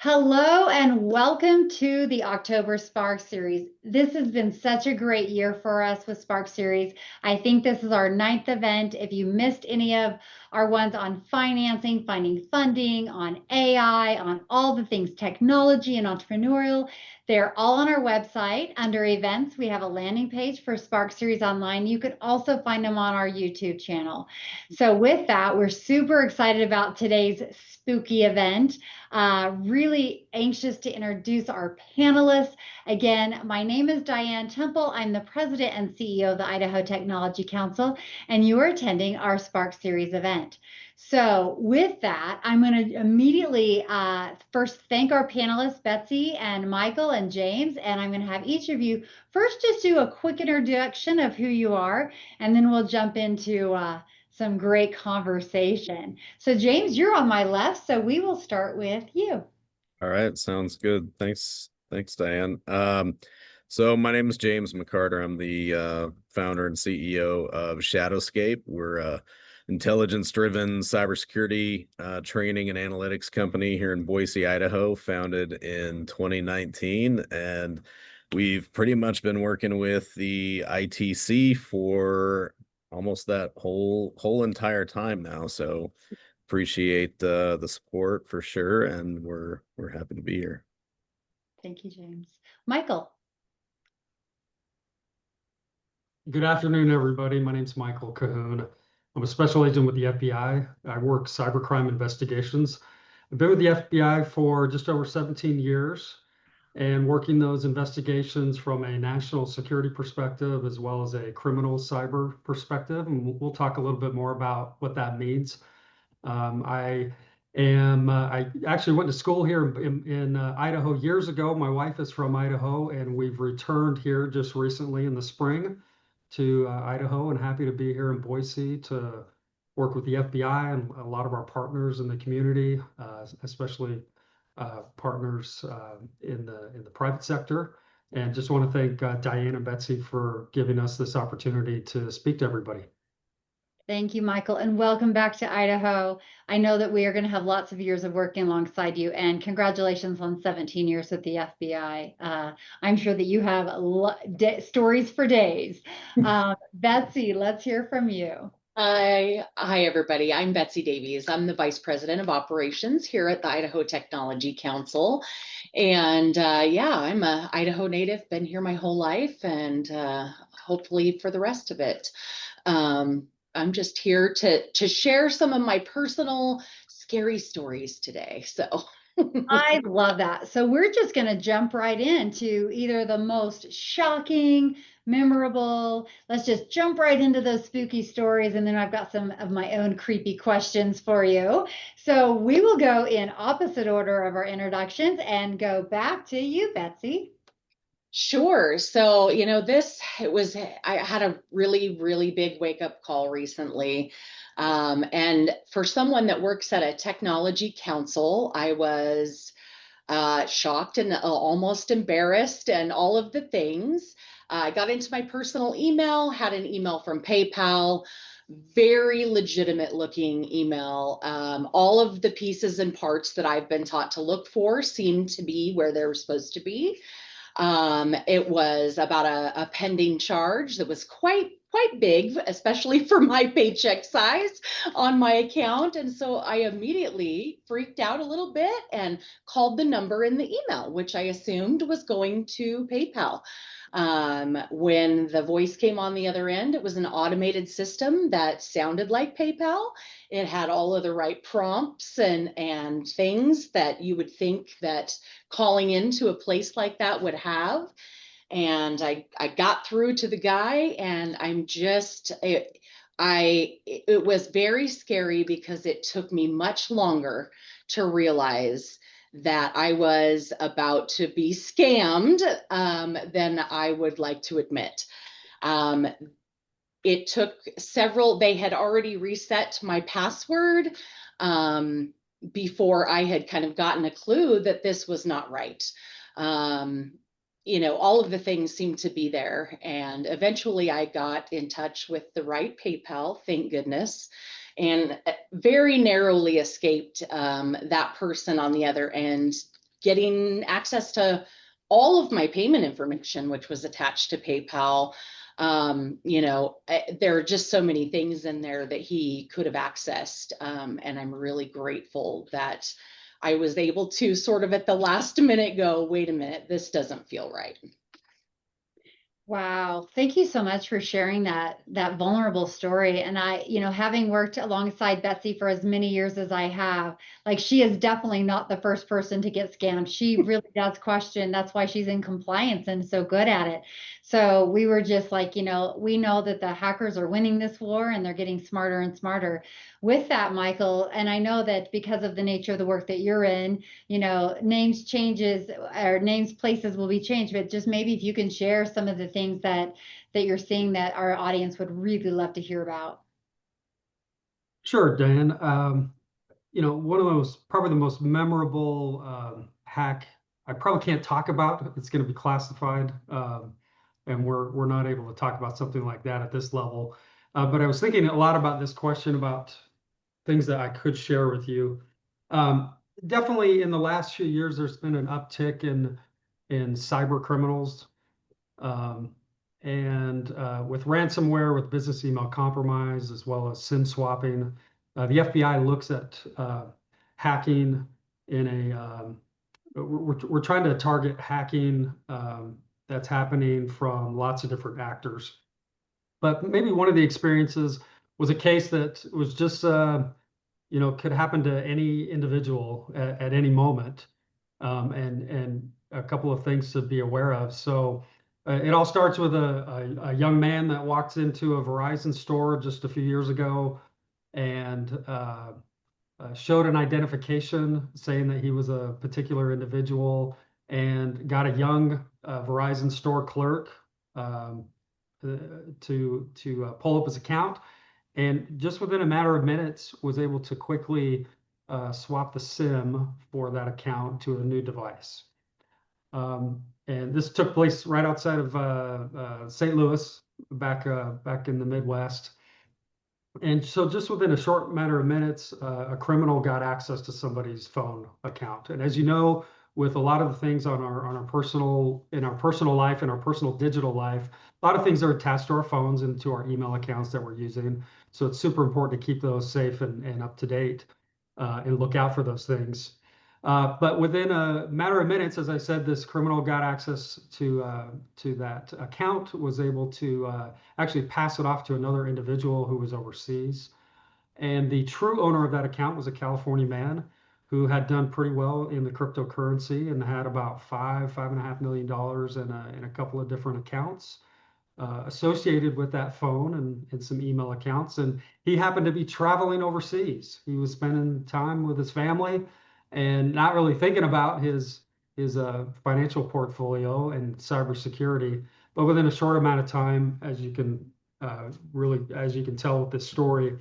Hello and welcome to the October Spark Series. This has been such a great year for us with Spark Series. I think this is our 9th event. If you missed any of our ones on financing, finding funding, on AI, on all the things technology and entrepreneurial, they're all on our website under events. We have a landing page for Spark Series Online. You can also find them on our YouTube channel. So with that, we're super excited about today's spooky event. Really anxious to introduce our panelists. Again, my name is Diane Temple. I'm the president and CEO of the Idaho Technology Council, and you are attending our Spark Series event. So with that, I'm going to immediately first thank our panelists, Betsy and Michael and James, and I'm going to have each of you first just do a quick introduction of who you are, and then we'll jump into some great conversation. So James, you're on my left, so we will start with you. All right, sounds good. Thanks, Diane. So my name is James McCarter. I'm the founder and CEO of Shadowscape. We're a intelligence-driven cybersecurity training and analytics company here in Boise, Idaho, founded in 2019, and we've pretty much been working with the ITC for almost that whole entire time now. So appreciate the support for sure, and we're happy to be here. Thank you, James. Michael. Good afternoon, everybody. My name is Michael Cahoon. I'm a special agent with the FBI. I work cybercrime investigations. I've been with the FBI for just over 17 years and working those investigations from a national security perspective as well as a criminal cyber perspective. And we'll talk a little bit more about what that means. I actually went to school here in Idaho years ago. My wife is from Idaho, and we've returned here just recently in the spring to Idaho, and happy to be here in Boise to work with the FBI and a lot of our partners in the community, especially partners in the private sector. And just want to thank Diane and Betsy for giving us this opportunity to speak to everybody. Thank you, Michael, and welcome back to Idaho. I know that we are going to have lots of years of working alongside you, and congratulations on 17 years with the FBI. I'm sure that you have stories for days. Betsy, let's hear from you. Hi, everybody. I'm Betsy Davies. I'm the Vice President of Operations here at the Idaho Technology Council. And yeah, I'm an Idaho native, been here my whole life, and hopefully for the rest of it. I'm just here to share some of my personal scary stories today. So I love that. So we're just going to jump right into either the most shocking, memorable. Let's just jump right into those spooky stories. And then I've got some of my own creepy questions for you. So we will go in opposite order of our introductions and go back to you, Betsy. Sure. So, I had a really, really big wake up call recently. And for someone that works at a technology council, I was shocked and almost embarrassed and all of the things. I got into my personal email, had an email from PayPal, very legitimate looking email. All of the pieces and parts that I've been taught to look for seemed to be where they were supposed to be. It was about a pending charge that was quite big, especially for my paycheck size on my account. And so I immediately freaked out a little bit and called the number in the email, which I assumed was going to PayPal. When the voice came on the other end, it was an automated system that sounded like PayPal. It had all of the right prompts and things that you would think that calling into a place like that would have. And I got through to the guy, and it was very scary because it took me much longer to realize that I was about to be scammed than I would like to admit. It took they had already reset my password before I had kind of gotten a clue that this was not right. All of the things seemed to be there. And eventually I got in touch with the right PayPal, thank goodness, and very narrowly escaped that person on the other end getting access to all of my payment information, which was attached to PayPal. There are just so many things in there that he could have accessed. And I'm really grateful that I was able to sort of at the last minute go, wait a minute, this doesn't feel right. Wow. Thank you so much for sharing that vulnerable story. And I, having worked alongside Betsy for as many years as I have, like, she is definitely not the first person to get scammed. She really does question. That's why she's in compliance and so good at it. So we were just like, we know that the hackers are winning this war and they're getting smarter and smarter with that, Michael. And I know that because of the nature of the work that you're in, names changes or names places will be changed, but just maybe if you can share some of the things that you're seeing that our audience would really love to hear about. Sure, Dan. One of those, probably the most memorable hack I probably can't talk about. It's going to be classified, and we're not able to talk about something like that at this level. But I was thinking a lot about this question about things that I could share with you. Definitely in the last few years, there's been an uptick in cyber criminals. And with ransomware, with business email compromise, as well as SIM swapping, the FBI looks at hacking in a, we're trying to target hacking that's happening from lots of different actors. But maybe one of the experiences was a case that was just, could happen to any individual at any moment, and a couple of things to be aware of. So it all starts with a young man that walks into a Verizon store just a few years ago and showed an identification saying that he was a particular individual, and got a young Verizon store clerk to pull up his account. And just within a matter of minutes, was able to quickly swap the SIM for that account to a new device. And this took place right outside of St. Louis, back in the Midwest. And so just within a short matter of minutes, a criminal got access to somebody's phone account. And as you know, with a lot of the things on our personal life and our personal digital life, a lot of things are attached to our phones and to our email accounts that we're using. So it's super important to keep those safe and up to date, and look out for those things. But within a matter of minutes, as I said, this criminal got access to that account, was able to actually pass it off to another individual who was overseas. And the true owner of that account was a California man who had done pretty well in the cryptocurrency and had about $5.5 million in a couple of different accounts associated with that phone and some email accounts. And he happened to be traveling overseas. He was spending time with his family and not really thinking about his financial portfolio and cybersecurity. But within a short amount of time, as you can tell with this story,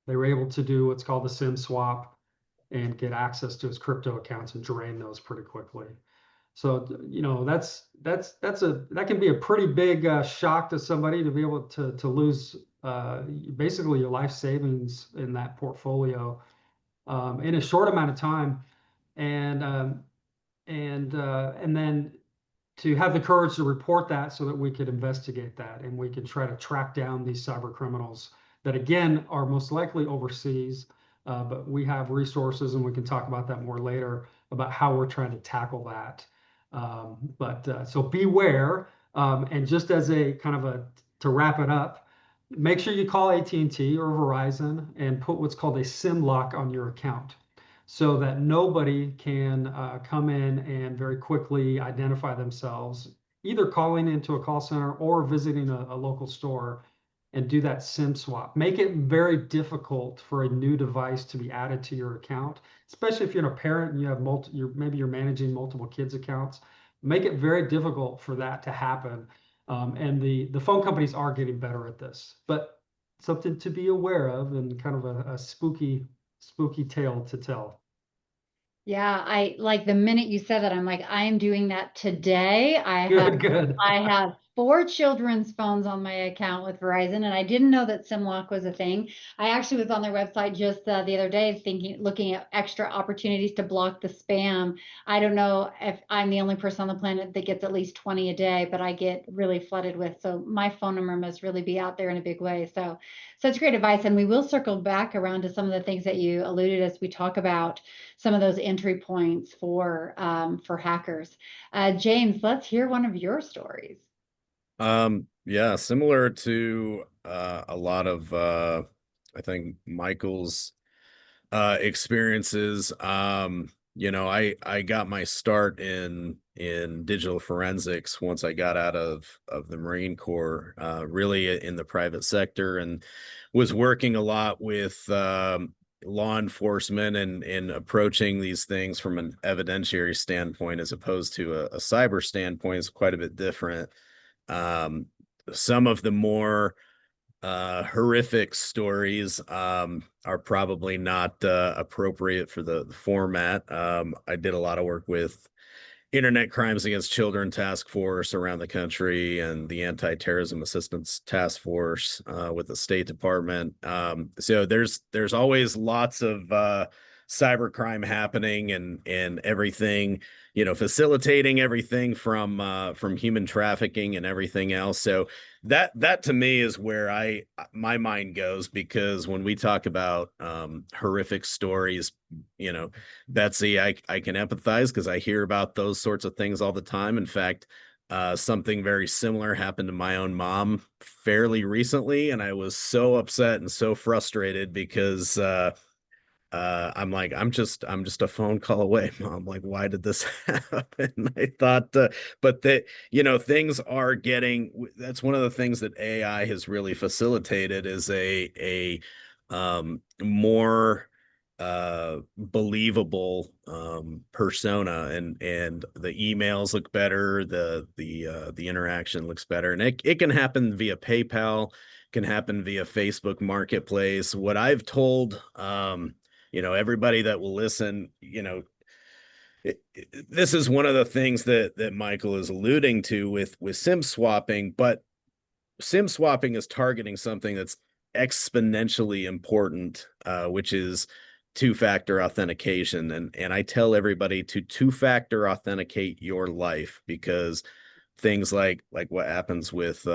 they were able to do what's called the SIM swap and get access to his crypto accounts and drain those pretty quickly. So that can be a pretty big shock to somebody, to be able to lose basically your life savings in that portfolio in a short amount of time, and then to have the courage to report that so that we could investigate that and we could try to track down these cyber criminals that, again, are most likely overseas. But we have resources, and we can talk about that more later, about how we're trying to tackle that. So beware. And just as a kind of to wrap it up, make sure you call AT&T or Verizon and put what's called a SIM lock on your account, so that nobody can come in and very quickly identify themselves, either calling into a call center or visiting a local store and do that SIM swap. Make it very difficult for a new device to be added to your account, especially if you're a parent and you have maybe you're managing multiple kids' accounts. Make it very difficult for that to happen. And the phone companies are getting better at this, but something to be aware of, and kind of a spooky tale to tell. Yeah, I like the minute you said that, I'm like, I am doing that today. Good. I have 4 children's phones on my account with Verizon, and I didn't know that SimLock was a thing. I actually was on their website just the other day looking at extra opportunities to block the spam. I don't know if I'm the only person on the planet that gets at least 20 a day, but I get really flooded with. So my phone number must really be out there in a big way. So such great advice. And we will circle back around to some of the things that you alluded as we talk about some of those entry points for hackers. James, let's hear one of your stories. Yeah, similar to a lot of I think Michael's experiences. I got my start in digital forensics once I got out of the Marine Corps, really in the private sector, and was working a lot with law enforcement and approaching these things from an evidentiary standpoint as opposed to a cyber standpoint is quite a bit different. um, some of the more horrific stories are probably not appropriate for the format. I did a lot of work with Internet Crimes Against Children Task Force around the country and the Anti-Terrorism Assistance Task Force with the State Department. So there's always lots of cybercrime happening and everything, facilitating everything from human trafficking and everything else. So that to me is where my mind goes, because when we talk about horrific stories, Betsy, I can empathize because I hear about those sorts of things all the time. In fact, something very similar happened to my own mom fairly recently, and I was so upset and so frustrated because I'm like, I'm just a phone call away, Mom. Like, why did this happen? I thought, but that, things are getting, that's one of the things that AI has really facilitated is a more believable persona, and the emails look better, the interaction looks better, and it can happen via PayPal, can happen via Facebook Marketplace. What I've told everybody that will listen, this is one of the things that Michael is alluding to with SIM swapping, but SIM swapping is targeting something that's exponentially important, which is two-factor authentication. And I tell everybody to two-factor authenticate your life, because things like what happens with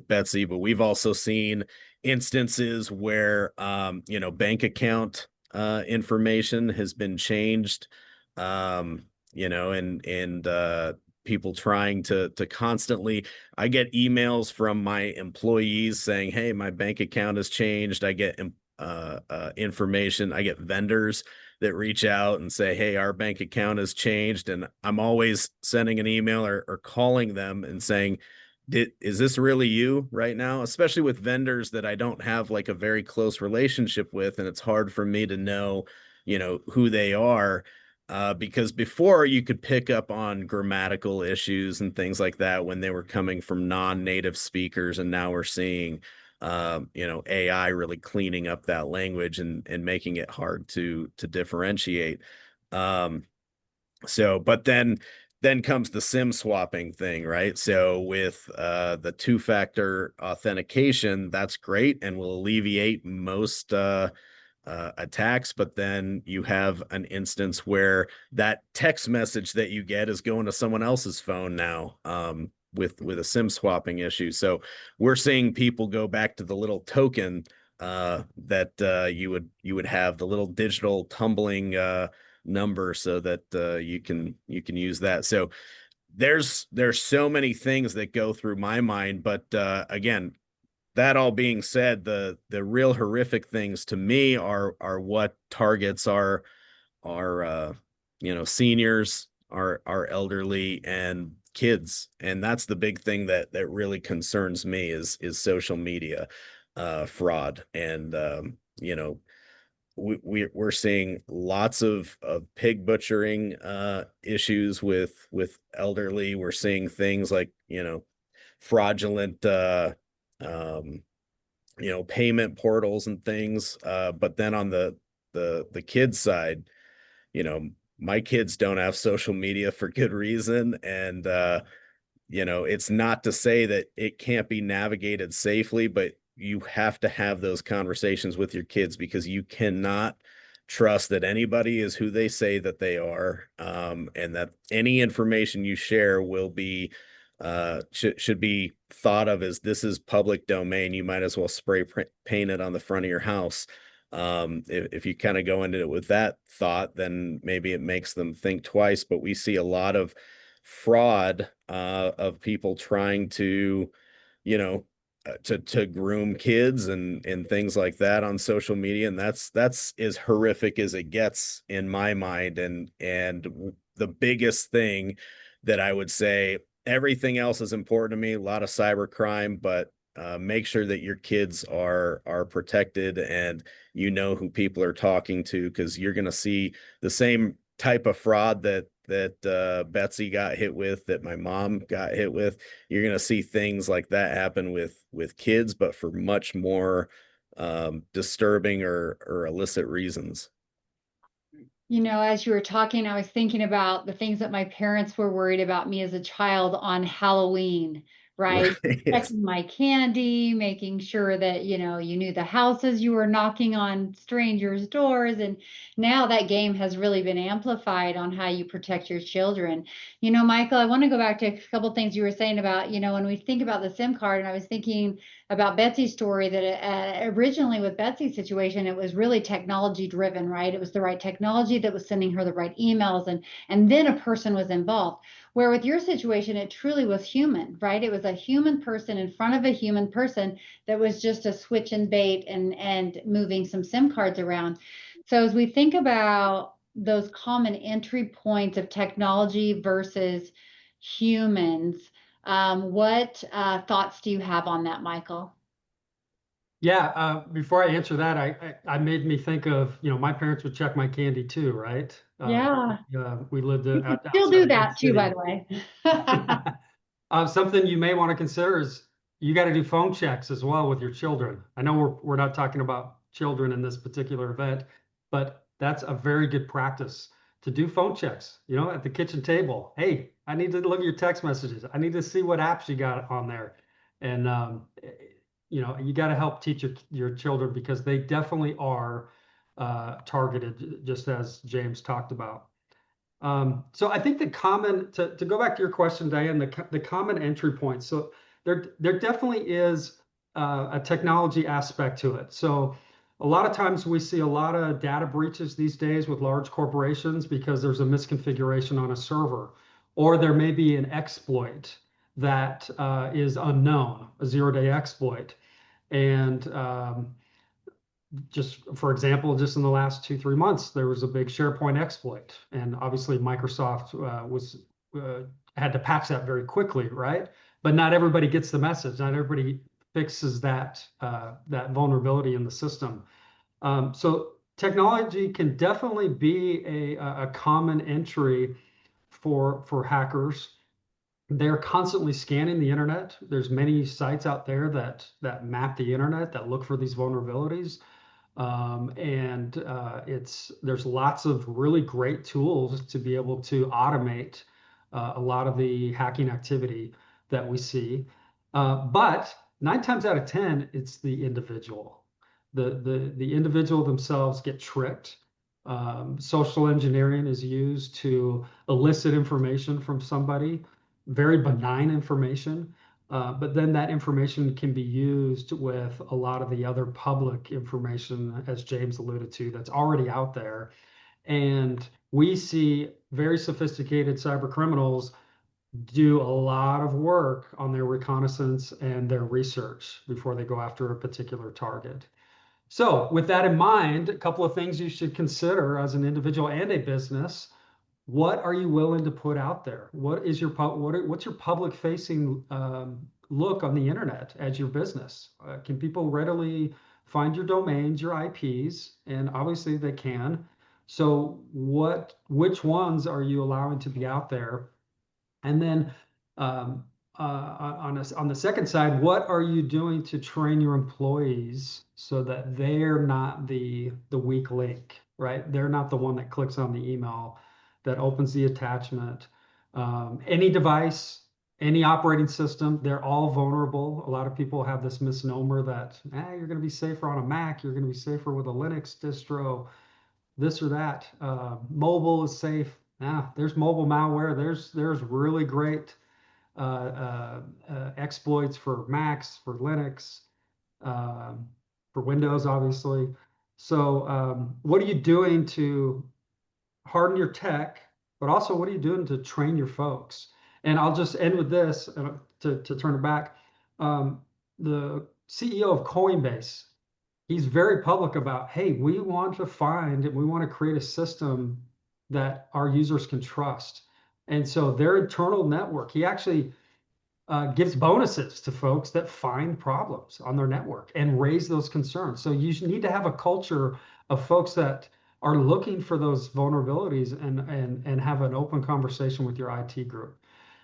Betsy, but we've also seen instances where bank account information has been changed, and people trying to constantly. I get emails from my employees saying, hey, my bank account has changed. I get information. I get vendors that reach out and say, hey, our bank account has changed. And I'm always sending an email or calling them and saying, is this really you right now? Especially with vendors that I don't have like a very close relationship with. And it's hard for me to know, who they are. Because before you could pick up on grammatical issues and things like that when they were coming from non-native speakers. And now we're seeing AI really cleaning up that language and making it hard to differentiate. But then comes the SIM swapping thing, right? So with the two-factor authentication, that's great and will alleviate most attacks. But then you have an instance where that text message that you get is going to someone else's phone now, with a SIM swapping issue. So we're seeing people go back to the little token that you would have, the little digital tumbling number, so that you can use that. So there's so many things that go through my mind. But again, that all being said, the real horrific things to me are what targets our seniors, our elderly, and kids. And that's the big thing that really concerns me is social media fraud. And we're seeing lots of pig butchering issues with elderly. We're seeing things like fraudulent payment portals and things. But then on the kids side, my kids don't have social media for good reason. And it's not to say that it can't be navigated safely, but you have to have those conversations with your kids, because you cannot trust that anybody is who they say that they are, and that any information you share will be should be thought of as, this is public domain. You might as well spray paint it on the front of your house. If you kind of go into it with that thought, then maybe it makes them think twice. But we see a lot of fraud of people trying to, you know, to groom kids and things like that on social media, and that's as horrific as it gets in my mind. And the biggest thing that I would say, everything else is important to me, a lot of cyber crime, but make sure that your kids are protected, and you know who people are talking to, because you're going to see the same type of fraud that Betsy got hit with, that my mom got hit with. You're going to see things like that happen with kids, but for much more disturbing or illicit reasons. As you were talking, I was thinking about the things that my parents were worried about me as a child on Halloween, right? Right. Checking my candy, making sure that, you knew the houses, you were knocking on strangers' doors. And now that game has really been amplified on how you protect your children. Michael, I want to go back to a couple things you were saying about, when we think about the SIM card, and I was thinking about Betsy's story, that originally with Betsy's situation, it was really technology driven, right? It was the right technology that was sending her the right emails, and then a person was involved. Where with your situation, it truly was human, right? It was a human person in front of a human person that was just a switch and bait and moving some SIM cards around. So as we think about those common entry points of technology versus humans, what thoughts do you have on that, Michael? Yeah, before I answer that, I made me think of, my parents would check my candy too, right? Yeah. We lived You can outside still a do big that too, by city. the way. Something you may want to consider is you got to do phone checks as well with your children. I know we're not talking about children in this particular event, but that's a very good practice to do phone checks, at the kitchen table. Hey, I need to look at your text messages. I need to see what apps you got on there. And, you got to help teach your children, because they definitely are targeted, just as James talked about. So I think to go back to your question, Diane, the common entry points. So there definitely is a technology aspect to it. So a lot of times we see a lot of data breaches these days with large corporations because there's a misconfiguration on a server, or there may be an exploit that is unknown, a zero-day exploit. And just for example, just in the last 2-3 months, there was a big SharePoint exploit, and obviously Microsoft had to patch that very quickly, right? But not everybody gets the message. Not everybody fixes that vulnerability in the system. So technology can definitely be a common entry for hackers. They're constantly scanning the internet. There's many sites out there that map the internet, that look for these vulnerabilities. There's lots of really great tools to be able to automate a lot of the hacking activity that we see. But 9 times out of 10, it's the individual. The individual themselves get tricked. Social engineering is used to elicit information from somebody, very benign information. But then that information can be used with a lot of the other public information, as James alluded to, that's already out there. And we see very sophisticated cyber criminals do a lot of work on their reconnaissance and their research before they go after a particular target. So with that in mind, a couple of things you should consider as an individual and a business. What are you willing to put out there? What's your public facing look on the internet as your business? Can people readily find your domains, your IPs? And obviously they can. So which ones are you allowing to be out there? And then on the second side, what are you doing to train your employees so that they're not the weak link, right? They're not the one that clicks on the email, that opens the attachment. Any device, any operating system, they're all vulnerable. A lot of people have this misnomer that you're going to be safer on a Mac, you're going to be safer with a Linux distro, this or that. Mobile is safe. There's mobile malware. There's really great exploits for Macs, for Linux, for Windows, obviously. So what are you doing to harden your tech, but also what are you doing to train your folks? And I'll just end with this to turn it back. The CEO of Coinbase, he's very public about, hey, we want to find and we want to create a system that our users can trust. And so their internal network, he actually gives bonuses to folks that find problems on their network and raise those concerns. So you need to have a culture of folks that are looking for those vulnerabilities and have an open conversation with your IT group.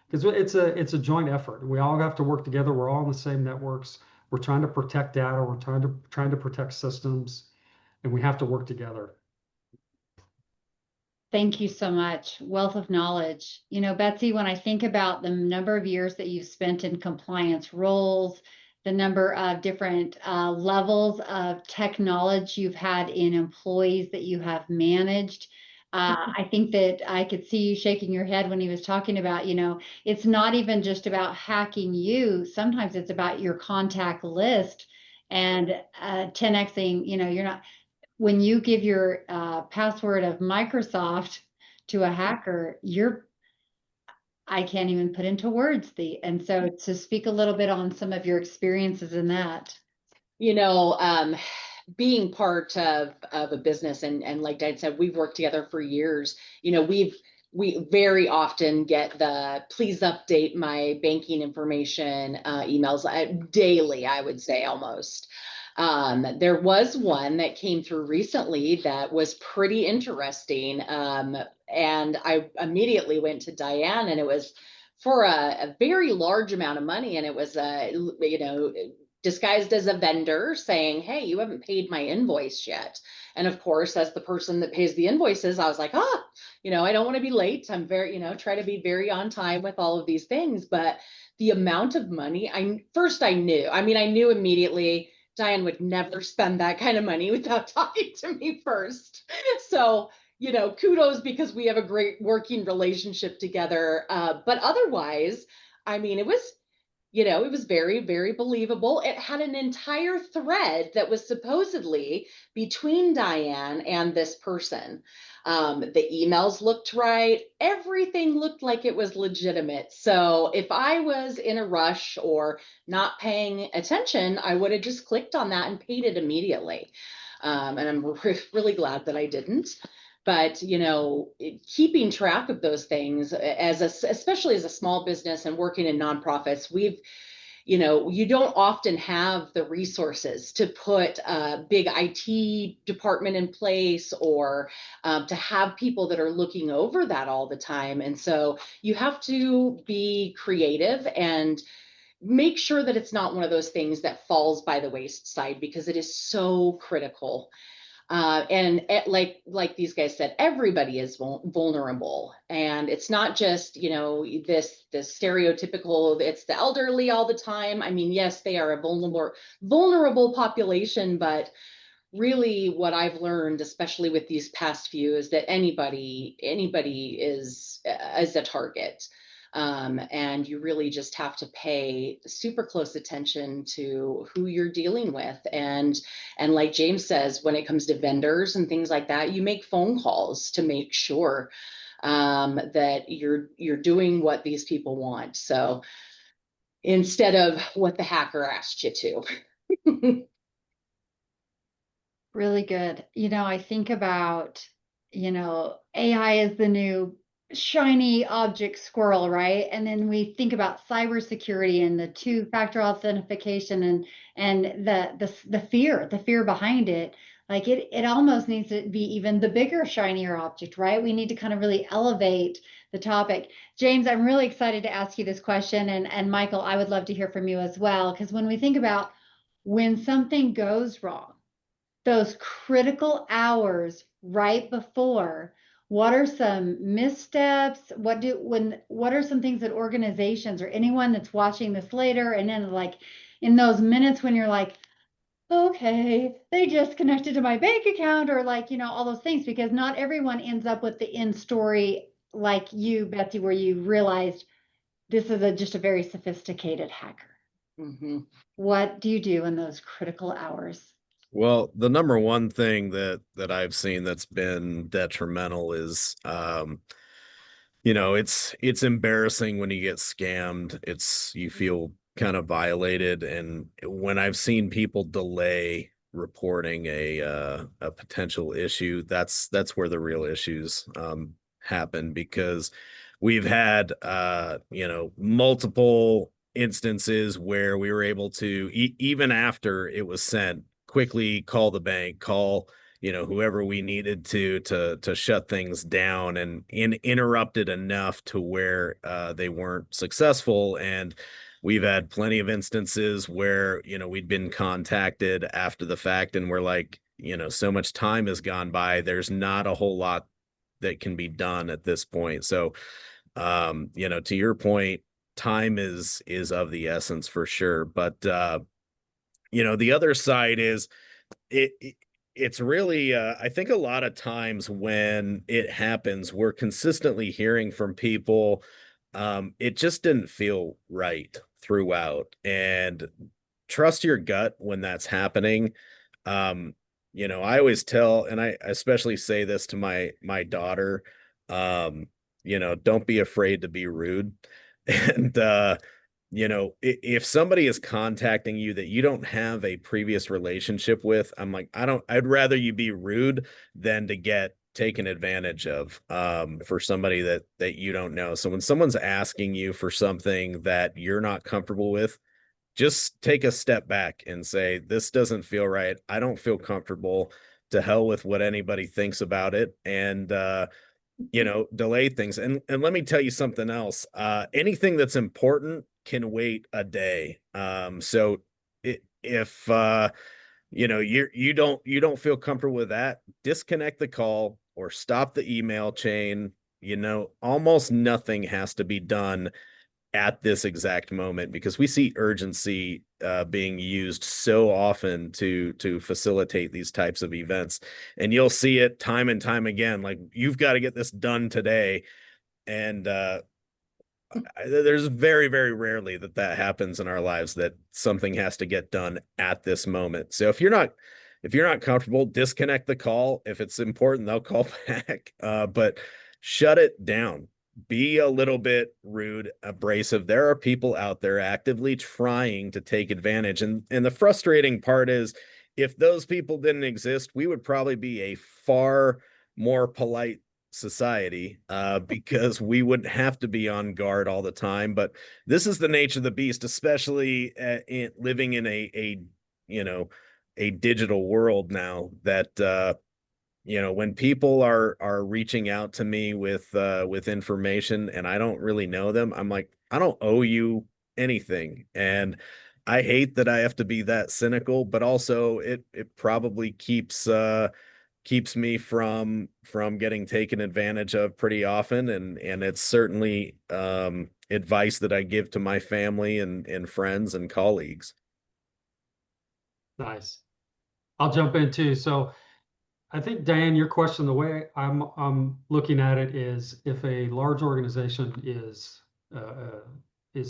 Because it's a joint effort. We all have to work together. We're all in the same networks. We're trying to protect data. We're trying to protect systems, and we have to work together. Thank you so much. Wealth of knowledge. You know, Betsy, when I think about the number of years that you've spent in compliance roles, the number of different levels of technology you've had in employees that you have managed, I think that I could see you shaking your head when he was talking about, you know, it's not even just about hacking you. Sometimes it's about your contact list and 10xing, you know, you're not, when you give your password of Microsoft to a hacker, I can't even put into words and so to speak a little bit on some of your experiences in that. You know, being part of a business and like Diane said, we've worked together for years. You know, we very often get the please update my banking information emails daily, I would say almost. There was one that came through recently that was pretty interesting. And I immediately went to Diane, and it was for a very large amount of money. And it was, you know, disguised as a vendor saying, hey, you haven't paid my invoice yet. And of course, as the person that pays the invoices, I was like, you know, I don't want to be late. I'm very, you know, try to be very on time with all of these things. But the amount of money, I knew immediately Diane would never spend that kind of money without talking to me first. So, you know, kudos, because we have a great working relationship together. But otherwise, I mean, it was, you know, it was very, very believable. It had an entire thread that was supposedly between Diane and this person. The emails looked right. Everything looked like it was legitimate. So if I was in a rush or not paying attention, I would have just clicked on that and paid it immediately. And I'm really glad that I didn't. But, you know, keeping track of those things especially as a small business and working in nonprofits, you know, you don't often have the resources to put a big IT department in place or to have people that are looking over that all the time. And so you have to be creative and make sure that it's not one of those things that falls by the wayside, because it is so critical. Like these guys said, everybody is vulnerable, and it's not just, you know, this stereotypical, it's the elderly all the time. I mean, yes, they are a vulnerable population, but really what I've learned, especially with these past few, is that anybody is a target. And you really just have to pay super close attention to who you're dealing with. And like James says, when it comes to vendors and things like that, you make phone calls to make sure that you're doing what these people want. So instead of what the hacker asked you to. Really good. You know, I think about, you know, AI is the new shiny object squirrel, right? And then we think about cybersecurity and the two-factor authentication and the fear behind it. Like it almost needs to be even the bigger, shinier object, right? We need to kind of really elevate the topic. James, I'm really excited to ask you this question, and Michael, I would love to hear from you as well, because when we think about when something goes wrong, those critical hours right before, what are some missteps? What are some things that organizations or anyone that's watching this later, and then like in those minutes when you're like, okay, they just connected to my bank account, or like, all those things, because not everyone ends up with the end story like you, Betsy, where you realized this is just a very sophisticated hacker. Mm-hmm. What do you do in those critical hours? Well, the number one thing that I've seen that's been detrimental is it's embarrassing when you get scammed. You feel kind of violated, and when I've seen people delay reporting a potential issue, that's where the real issues happen, because we've had multiple instances where we were able to even after it was sent, quickly call the bank, call whoever we needed to shut things down, and interrupted enough to where they weren't successful. And we've had plenty of instances where we'd been contacted after the fact, and we're like, so much time has gone by, there's not a whole lot that can be done at this point. So to your point, time is of the essence for sure. But the other side is it's really I think a lot of times when it happens, we're consistently hearing from people, it just didn't feel right throughout. And trust your gut when that's happening. I always tell, and I especially say this to my daughter, don't be afraid to be rude. And if somebody is contacting you that you don't have a previous relationship with, I'm like, I'd rather you be rude than to get taken advantage of for somebody that you don't know. So when someone's asking you for something that you're not comfortable with, just take a step back and say, this doesn't feel right. I don't feel comfortable. To hell with what anybody thinks about it. And delay things. And let me tell you something else. Anything that's important can wait a day. So if you don't feel comfortable with that, disconnect the call or stop the email chain. Almost nothing has to be done at this exact moment, because we see urgency being used so often to facilitate these types of events. And you'll see it time and time again, like, you've got to get this done today. And there's very, very rarely that happens in our lives, that something has to get done at this moment. So if you're not comfortable, disconnect the call. If it's important, they'll call back, but shut it down. Be a little bit rude, abrasive. There are people out there actively trying to take advantage. And the frustrating part is, if those people didn't exist, we would probably be a far more polite society, because we wouldn't have to be on guard all the time. But this is the nature of the beast, especially living in a digital world now, that when people are reaching out to me with information and I don't really know them, I'm like, I don't owe you anything. And I hate that I have to be that cynical, but also it probably keeps me from getting taken advantage of pretty often. And it's certainly advice that I give to my family and friends and colleagues. Nice. I'll jump in too. So I think, Diane, your question, the way I'm looking at it is, if a large organization is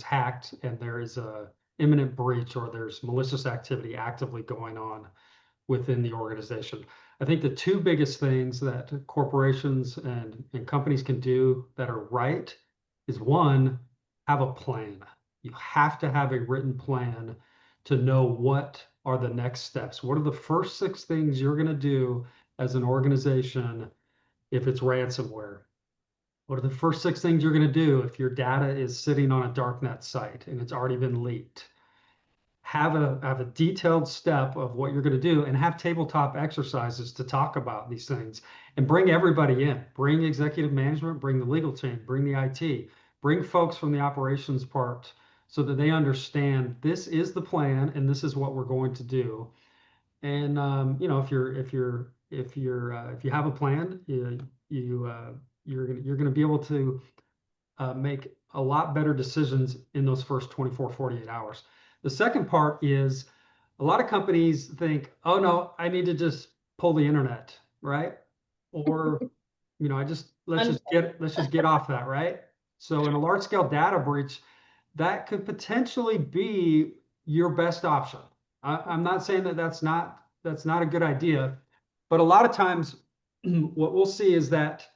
hacked and there is a imminent breach, or there's malicious activity actively going on within the organization, I think the two biggest things that corporations and companies can do that are right is, one, have a plan. You have to have a written plan to know what are the next steps. What are the first 6 things you're going to do as an organization if it's ransomware? What are the first 6 things you're going to do if your data is sitting on a darknet site and it's already been leaked? Have a detailed step of what you're going to do, and have tabletop exercises to talk about these things, and bring everybody in. Bring executive management, bring the legal team, bring the IT, bring folks from the operations part, so that they understand this is the plan and this is what we're going to do. And if you have a plan, you're gonna be able to make a lot better decisions in those first 24, 48 hours. The second part is a lot of companies think, oh no, I need to just pull the internet, right? Or, let's just get off that, right? So in a large scale data breach, that could potentially be your best option. I'm not saying that that's not a good idea, but a lot of times what we'll see is that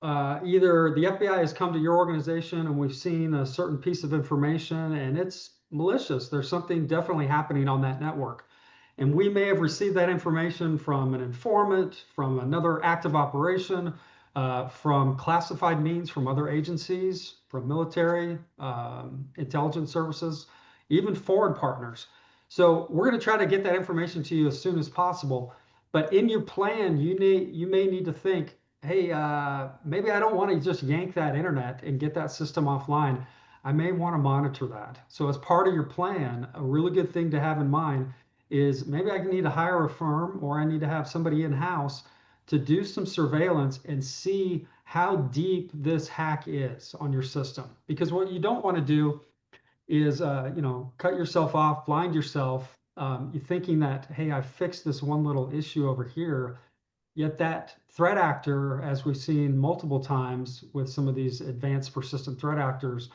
either the FBI has come to your organization and we've seen a certain piece of information and it's malicious. There's something definitely happening on that network. And we may have received that information from an informant, from another active operation, from classified means from other agencies, from military, intelligence services, even foreign partners. So we're going to try to get that information to you as soon as possible. But in your plan, you may need to think, hey, maybe I don't want to just yank that internet and get that system offline. I may want to monitor that. So as part of your plan, a really good thing to have in mind is maybe I need to hire a firm or I need to have somebody in-house to do some surveillance and see how deep this hack is on your system. Because what you don't want to do is, cut yourself off, blind yourself, you're thinking that, hey, I fixed this one little issue over here. Yet that threat actor, as we've seen multiple times with some of these advanced persistent threat actors,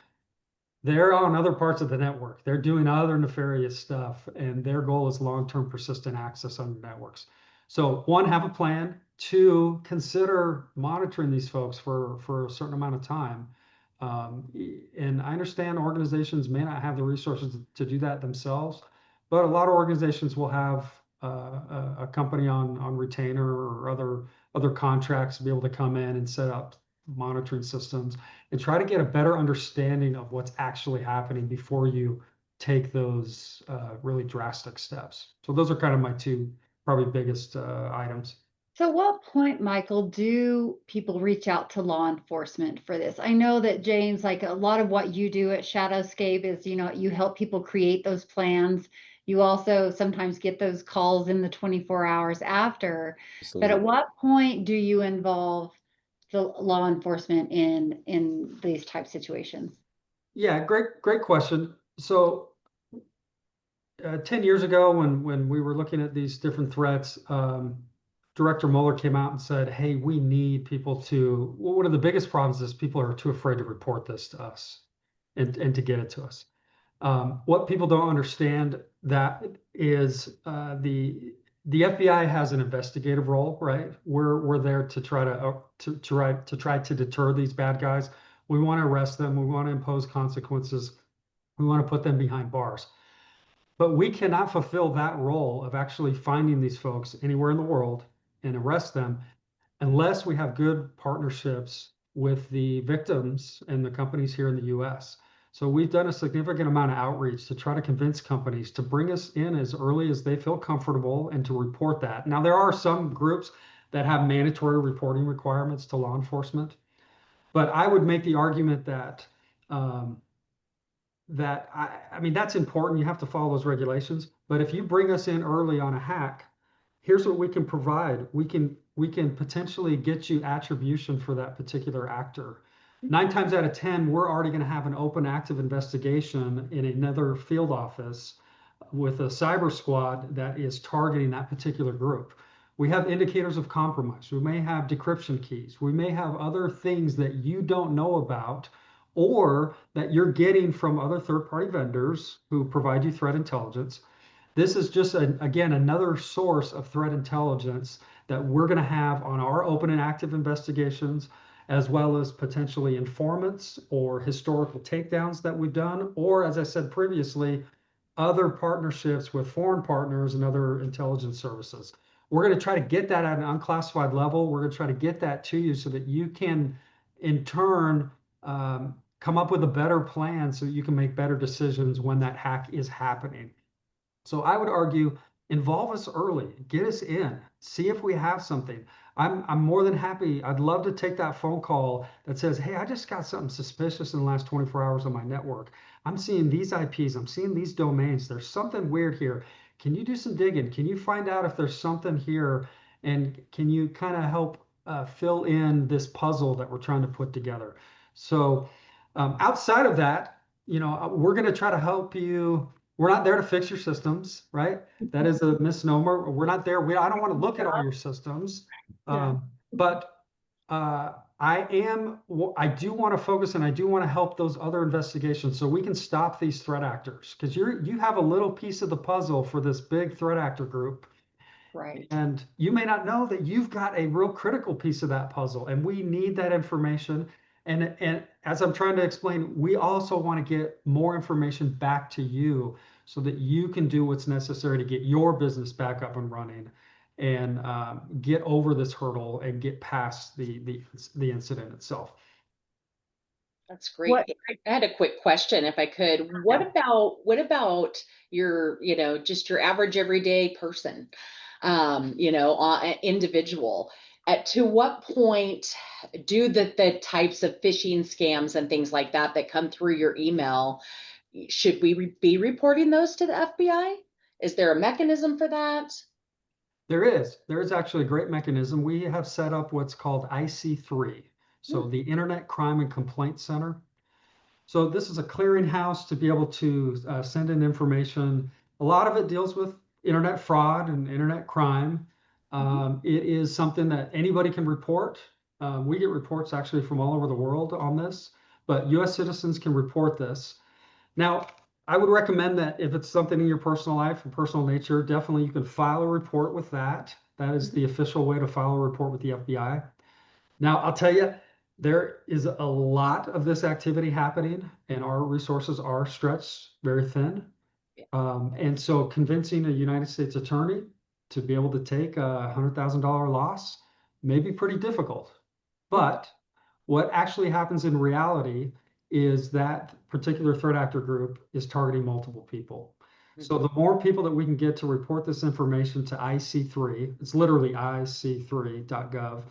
they're on other parts of the network. They're doing other nefarious stuff, and their goal is long-term persistent access on the networks. So one, have a plan. Two, consider monitoring these folks for a certain amount of time. And I understand organizations may not have the resources to do that themselves, but a lot of organizations will have a company on retainer or other contracts to be able to come in and set up monitoring systems and try to get a better understanding of what's actually happening before you take those really drastic steps. So those are kind of my two probably biggest items. So at what point, Michael, do people reach out to law enforcement for this? I know that James, like a lot of what you do at Shadowscape is, you help people create those plans. You also sometimes get those calls in the 24 hours after. But at Absolutely. what point do you involve the law enforcement in these type situations? Yeah, great question. So 10 years ago, when we were looking at these different threats, Director Mueller came out and said, hey, we need people to, well, one of the biggest problems is people are too afraid to report this to us and to get it to us. What people don't understand that is the FBI has an investigative role, right? We're there to try to deter these bad guys. We want to arrest them. We want to impose consequences. We want to put them behind bars. But we cannot fulfill that role of actually finding these folks anywhere in the world and arrest them unless we have good partnerships with the victims and the companies here in the US. So we've done a significant amount of outreach to try to convince companies to bring us in as early as they feel comfortable and to report that. Now, there are some groups that have mandatory reporting requirements to law enforcement, but I would make the argument that I mean, that's important. You have to follow those regulations. But if you bring us in early on a hack, here's what we can provide. We can potentially get you attribution for that particular actor. 9 times out of 10, we're already going to have an open active investigation in another field office with a cyber squad that is targeting that particular group. We have indicators of compromise. We may have decryption keys. We may have other things that you don't know about or that you're getting from other third-party vendors who provide you threat intelligence. This is just, again, another source of threat intelligence that we're going to have on our open and active investigations, as well as potentially informants or historical takedowns that we've done, or, as I said previously, other partnerships with foreign partners and other intelligence services. We're going to try to get that at an unclassified level. We're going to try to get that to you so that you can, in turn, come up with a better plan so you can make better decisions when that hack is happening. So I would argue, involve us early, get us in, see if we have something. I'm more than happy. I'd love to take that phone call that says, hey, I just got something suspicious in the last 24 hours on my network. I'm seeing these IPs, I'm seeing these domains. There's something weird here. Can you do some digging? Can you find out if there's something here? And can you kind of help fill in this puzzle that we're trying to put together. So outside of that, we're going to try to help you. We're not there to fix your systems, right? That is a misnomer. We're not there. I don't want to look at all your systems. But I do want to focus, and I do want to help those other investigations so we can stop these threat actors, because you have a little piece of the puzzle for this big threat actor group. Right. And you may not know that you've got a real critical piece of that puzzle, and we need that information. And as I'm trying to explain, we also want to get more information back to you so that you can do what's necessary to get your business back up and running, and get over this hurdle and get past the incident itself. That's great. I had a quick question, if I could. What about your, just your average everyday person, individual? To what point do the types of phishing scams and things like that come through your email, should we be reporting those to the FBI? Is there a mechanism for that? There is actually a great mechanism. We have set up what's called IC3, so the Internet Crime and Complaint Center. So this is a clearinghouse to be able to send in information. A lot of it deals with internet fraud and internet crime. It is something that anybody can report. We get reports actually from all over the world on this, but US citizens can report this. Now, I would recommend that if it's something in your personal life and personal nature, definitely you can file a report with that. That is the official way to file a report with the FBI. Now, I'll tell you, there is a lot of this activity happening, and our resources are stretched very thin. And so convincing a United States attorney to be able to take a $100,000 loss may be pretty difficult. But what actually happens in reality is that particular threat actor group is targeting multiple people. So the more people that we can get to report this information to IC3, it's literally ic3.gov,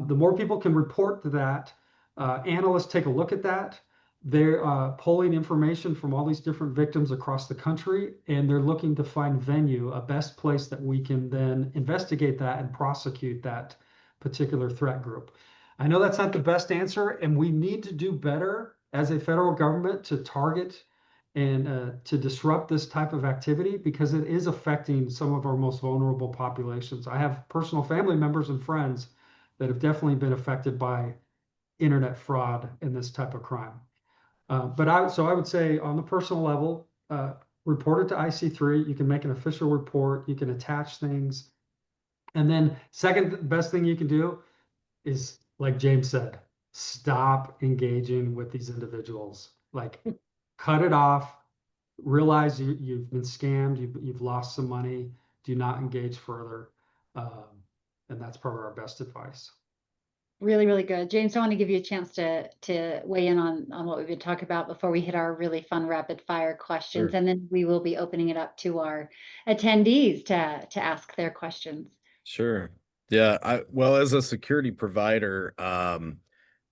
the more people can report to that. Analysts take a look at that. They're pulling information from all these different victims across the country, and they're looking to find venue, a best place that we can then investigate that and prosecute that particular threat group. I know that's not the best answer, and we need to do better as a federal government to target and to disrupt this type of activity, because it is affecting some of our most vulnerable populations. I have personal family members and friends that have definitely been affected by internet fraud and this type of crime. So I would say on the personal level, report it to IC3. You can make an official report. You can attach things. And then second best thing you can do is, like James said, stop engaging with these individuals. Like, cut it off. Realize you've been scammed. You've lost some money. Do not engage further. And that's probably our best advice. Really, really good. James, I want to give you a chance to weigh in on what we've been talking about before we hit our really fun rapid fire questions. Sure. And then we will be opening it up to our attendees to ask their questions. Sure. Yeah. Well, as a security provider,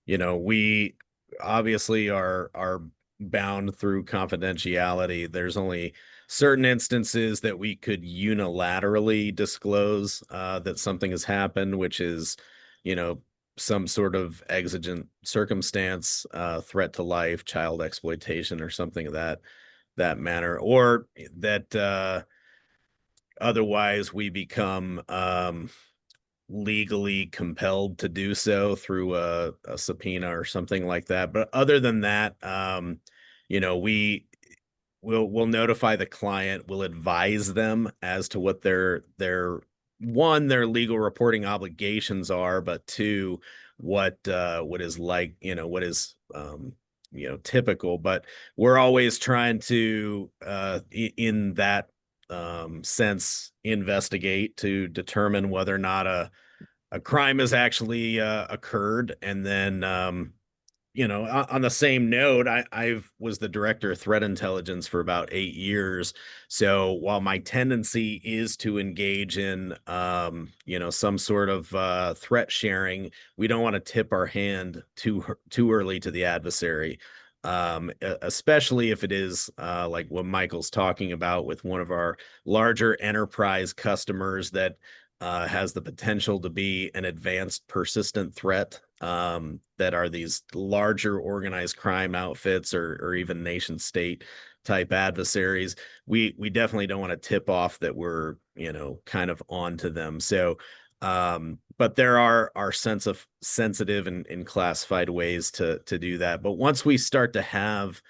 we obviously are bound through confidentiality. There's only certain instances that we could unilaterally disclose that something has happened, which is, some sort of exigent circumstance, threat to life, child exploitation, or something of that manner, or that otherwise we become legally compelled to do so through a subpoena or something like that. But other than that, we'll notify the client, we'll advise them as to what their legal reporting obligations are, but two, what is like, what is typical. But we're always trying to in that sense investigate to determine whether or not a crime has actually occurred. And then on the same note, I was the director of threat intelligence for about 8 years. So while my tendency is to engage in, some sort of threat sharing, we don't want to tip our hand too early to the adversary, especially if it is like what Michael's talking about with one of our larger enterprise customers that has the potential to be an advanced persistent threat, that are these larger organized crime outfits or even nation state type adversaries. We definitely don't want to tip off that we're, kind of onto them. So, but there are sensitive and classified ways to do that. But once we start to have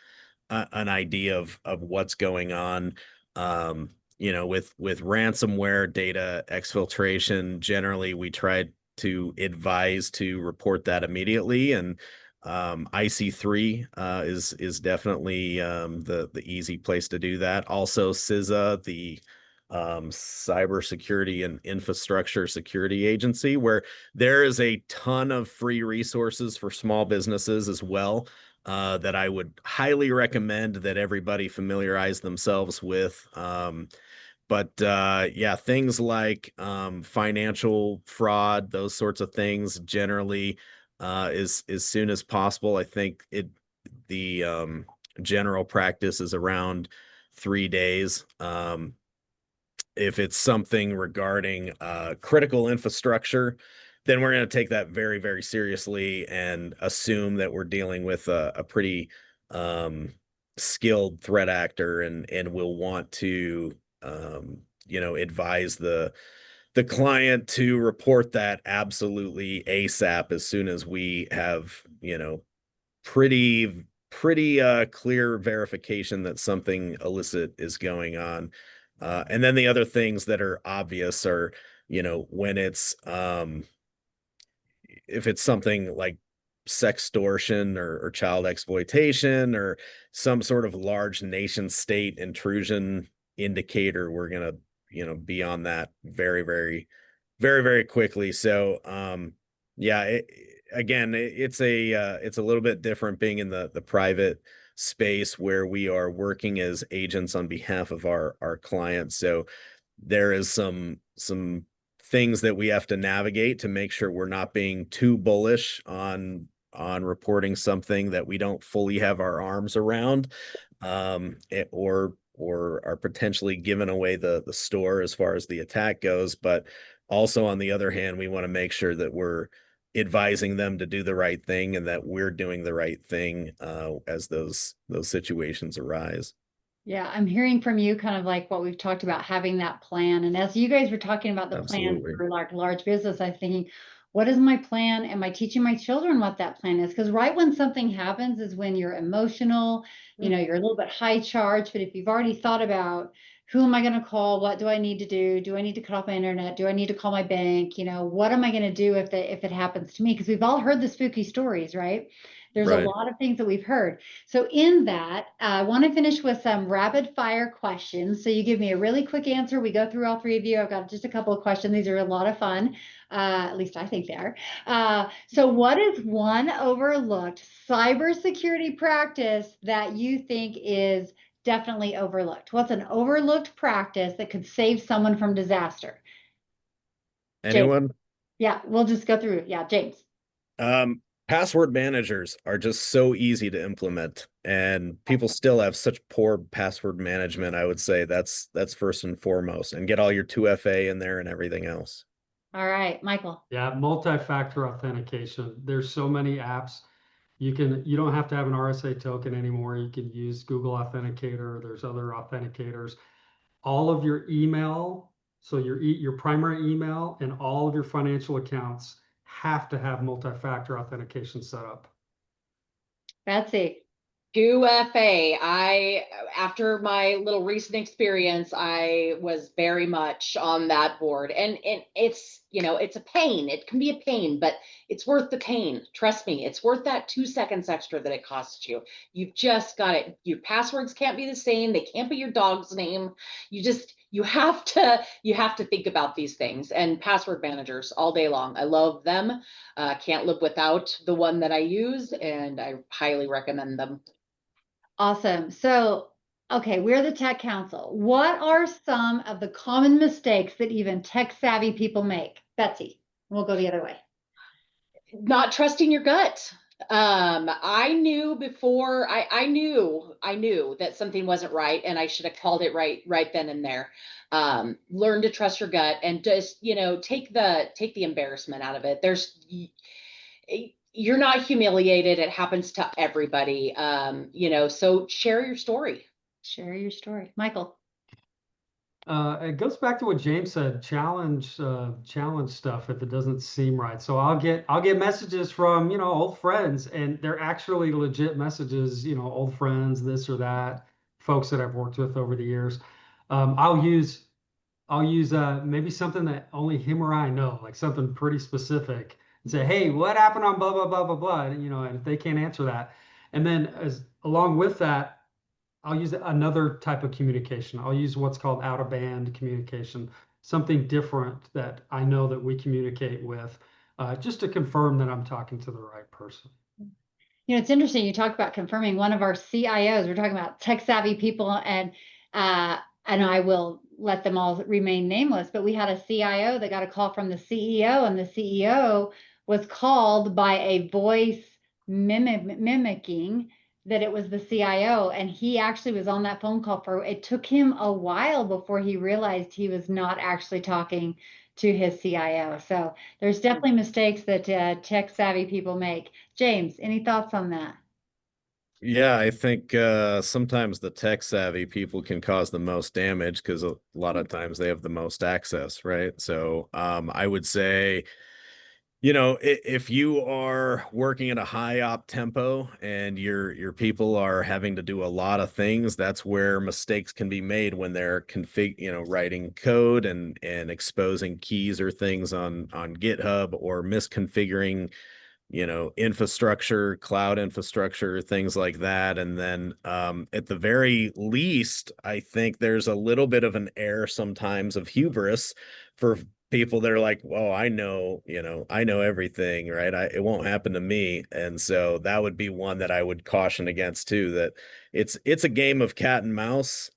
an idea of what's going on, with ransomware data exfiltration, generally we try to advise to report that immediately. And IC3 is definitely the easy place to do that. Also, CISA, the Cybersecurity and Infrastructure Security Agency, where there is a ton of free resources for small businesses as well, that I would highly recommend that everybody familiarize themselves with. But yeah, things like financial fraud, those sorts of things, generally, as soon as possible. I think the general practice is around 3 days. If it's something regarding critical infrastructure, then we're going to take that very, very seriously and assume that we're dealing with a pretty skilled threat actor, and we'll want to advise the client to report that absolutely ASAP as soon as we have, pretty clear verification that something illicit is going on. And then the other things that are obvious are, when it's if it's something like sextortion or child exploitation or some sort of large nation state intrusion indicator, we're gonna, be on that very, very, very, very quickly. So yeah, it's a little bit different being in the private space where we are working as agents on behalf of our clients. So there is some things that we have to navigate to make sure we're not being too bullish on reporting something that we don't fully have our arms around, or are potentially giving away the store as far as the attack goes. But also, on the other hand, we want to make sure that we're advising them to do the right thing and that we're doing the right thing as those situations arise. Yeah, I'm hearing from you kind of like what we've talked about, having that plan. And as you guys were talking about the plan Absolutely. for like large business, I was thinking, what is my plan? Am I teaching my children what that plan is? Because right when something happens is when you're emotional, you're a little bit high charge. But if you've already thought about who am I going to call? What do I need to do? Do I need to cut off my internet? Do I need to call my bank? What am I going to do if it happens to me? Because we've all heard the spooky stories, right? There's a Right. lot of things that we've heard. So in that, I want to finish with some rapid fire questions. So you give me a really quick answer. We go through all three of you. I've got just a couple of questions. These are a lot of fun. At least I think they are. So what is one overlooked cybersecurity practice that you think is definitely overlooked? What's an overlooked practice that could save someone from disaster? James. Anyone? Yeah, we'll just go through. Yeah, James. Password managers are just so easy to implement, and people still have such poor password management. I would say that's first and foremost, and get all your 2FA in there and everything else. All right, Michael. Yeah, multi-factor authentication. There's so many apps. You don't have to have an RSA token anymore. You can use Google Authenticator. There's other authenticators. All of your email, so your primary email and all of your financial accounts have to have multi-factor authentication set up. Betsy. 2FA. After my little recent experience, I was very much on that board, and it's, it's a pain. It can be a pain, but it's worth the pain. Trust me, it's worth that 2 seconds extra that it costs you. You've just got it. Your passwords can't be the same. They can't be your dog's name. You have to think about these things, and password managers all day long. I love them. Can't live without the one that I use, and I highly recommend them. Awesome. So, okay, we're the Tech Council. What are some of the common mistakes that even tech savvy people make? Betsy, we'll go the other way. Not trusting your gut. I knew before I knew that something wasn't right and I should have called it right then and there. Learn to trust your gut and just, take the embarrassment out of it. You're not humiliated. It happens to everybody. So share your story. Share your story. Michael. It goes back to what James said, challenge stuff if it doesn't seem right. So I'll get messages from, old friends, and they're actually legit messages, old friends, this or that, folks that I've worked with over the years. I'll use maybe something that only him or I know, like something pretty specific, and say, hey, what happened on blah blah blah blah blah, and if they can't answer that, and then along with that, I'll use another type of communication. I'll use what's called out of band communication, something different that I know that we communicate with, just to confirm that I'm talking to the right person. It's interesting. You talk about confirming. One of our CIOs, we're talking about tech savvy people, and I will let them all remain nameless, but we had a CIO that got a call from the CEO, and the CEO was called by a voice mimicking that it was the CIO, and he actually was on that phone call it took him a while before he realized he was not actually talking to his CIO. So there's definitely mistakes that tech savvy people make. James, any thoughts on that? Yeah, I think sometimes the tech savvy people can cause the most damage because a lot of times they have the most access, right? So I would say, if you are working at a high op tempo and your people are having to do a lot of things, that's where mistakes can be made when they're writing code and exposing keys or things on GitHub, or misconfiguring infrastructure, cloud infrastructure, things like that. And then at the very least, I think there's a little bit of an air sometimes of hubris for people that are like, well, I know everything, right? It won't happen to me. And so that would be one that I would caution against too, that it's a game of cat and mouse.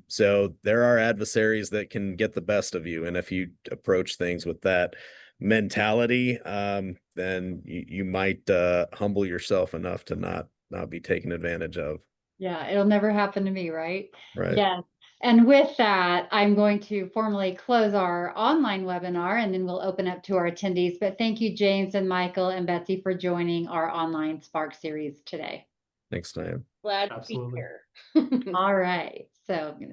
So there are adversaries that can get the best of you. And if you approach things with that mentality, then you might humble yourself enough to not be taken advantage of. Yeah, it'll never happen to me, right? Right. Yeah. And with that, I'm going to formally close our online webinar, and then we'll open up to our attendees. But thank you, James and Michael and Betsy, for joining our online Spark series today. Thanks, Diane. Glad Absolutely. to be here. All right. So I'm going to